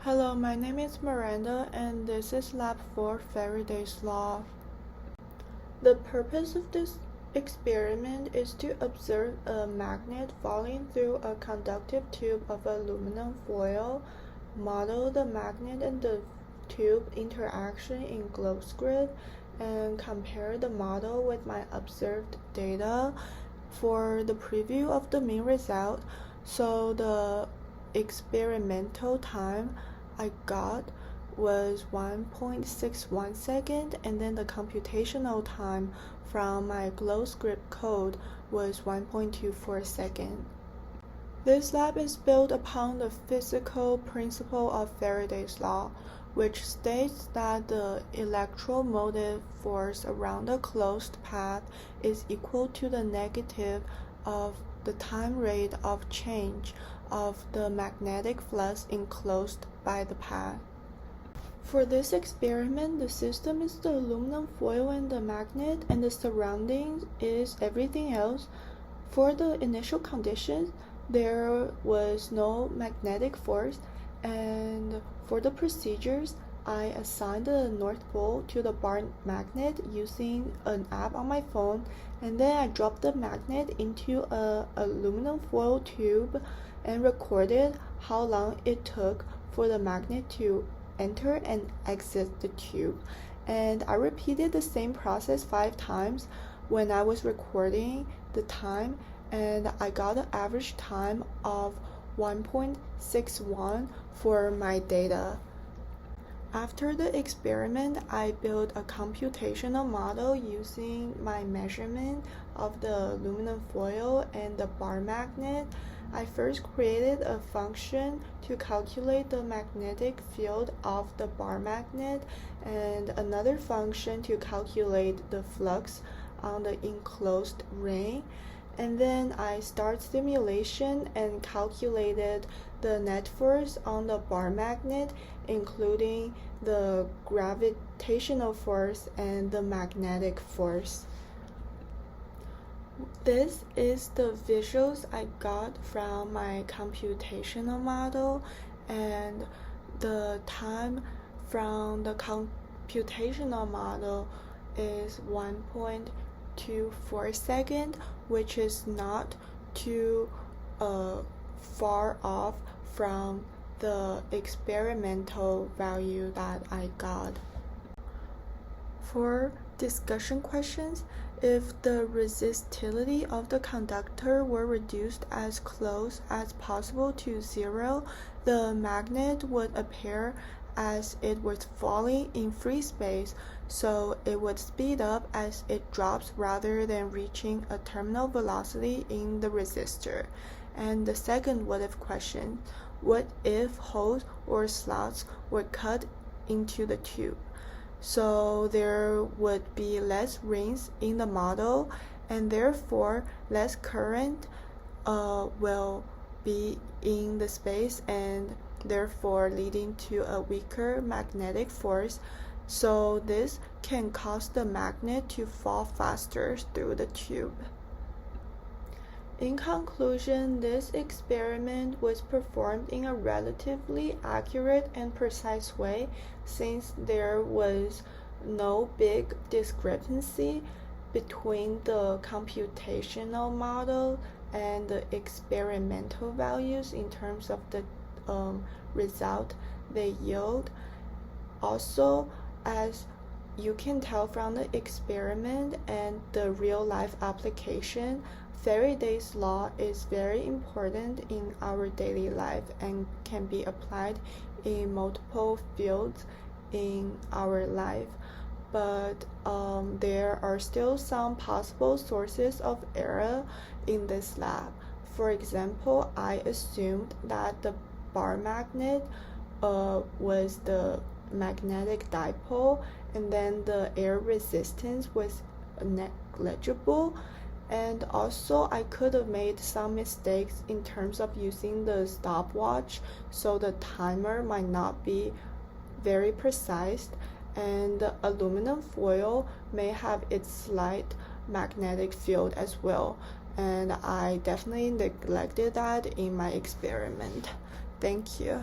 Hello, my name is Miranda and this is Lab 4 Faraday's Law. The purpose of this experiment is to observe a magnet falling through a conductive tube of aluminum foil, model the magnet and the tube interaction in closed grid, and compare the model with my observed data for the preview of the mean result. So the experimental time I got was 1.61 second, and then the computational time from my closed grid code was 1.24 second. This lab is built upon the physical principle of Faraday's law, which states that the electromotive force around a closed path is equal to the negative of the time rate of change of the magnetic flux enclosed by the path. For this experiment, the system is the aluminum foil and the magnet, and the surroundings is everything else. For the initial conditions, there was no magnetic force, and for the procedures, I assigned the North Pole to the bar magnet using an app on my phone, and then I dropped the magnet into an aluminum foil tube and recorded how long it took for the magnet to enter and exit the tube. And I repeated the same process 5 times when I was recording the time, and I got an average time of 1.61 for my data. After the experiment, I built a computational model using my measurement of the aluminum foil and the bar magnet. I first created a function to calculate the magnetic field of the bar magnet and another function to calculate the flux on the enclosed ring. And then I start simulation and calculated the net force on the bar magnet, including the gravitational force and the magnetic force. This is the visuals I got from my computational model, and the time from the computational model is 1.24 seconds, which is not too far off from the experimental value that I got. For discussion questions, if the resistivity of the conductor were reduced as close as possible to 0, the magnet would appear as it was falling in free space, so it would speed up as it drops rather than reaching a terminal velocity in the resistor. And the second what-if question, what if holes or slots were cut into the tube? So there would be less rings in the model, and therefore less current will be in the space, and therefore leading to a weaker magnetic force. So this can cause the magnet to fall faster through the tube. In conclusion, this experiment was performed in a relatively accurate and precise way, since there was no big discrepancy between the computational model and the experimental values in terms of the result they yield. Also, as you can tell from the experiment and the real-life application, Faraday's law is very important in our daily life and can be applied in multiple fields in our life. But there are still some possible sources of error in this lab. For example, I assumed that the bar magnet was the magnetic dipole, and then the air resistance was negligible. And also, I could have made some mistakes in terms of using the stopwatch, so the timer might not be very precise, and the aluminum foil may have its slight magnetic field as well, and I definitely neglected that in my experiment. Thank you.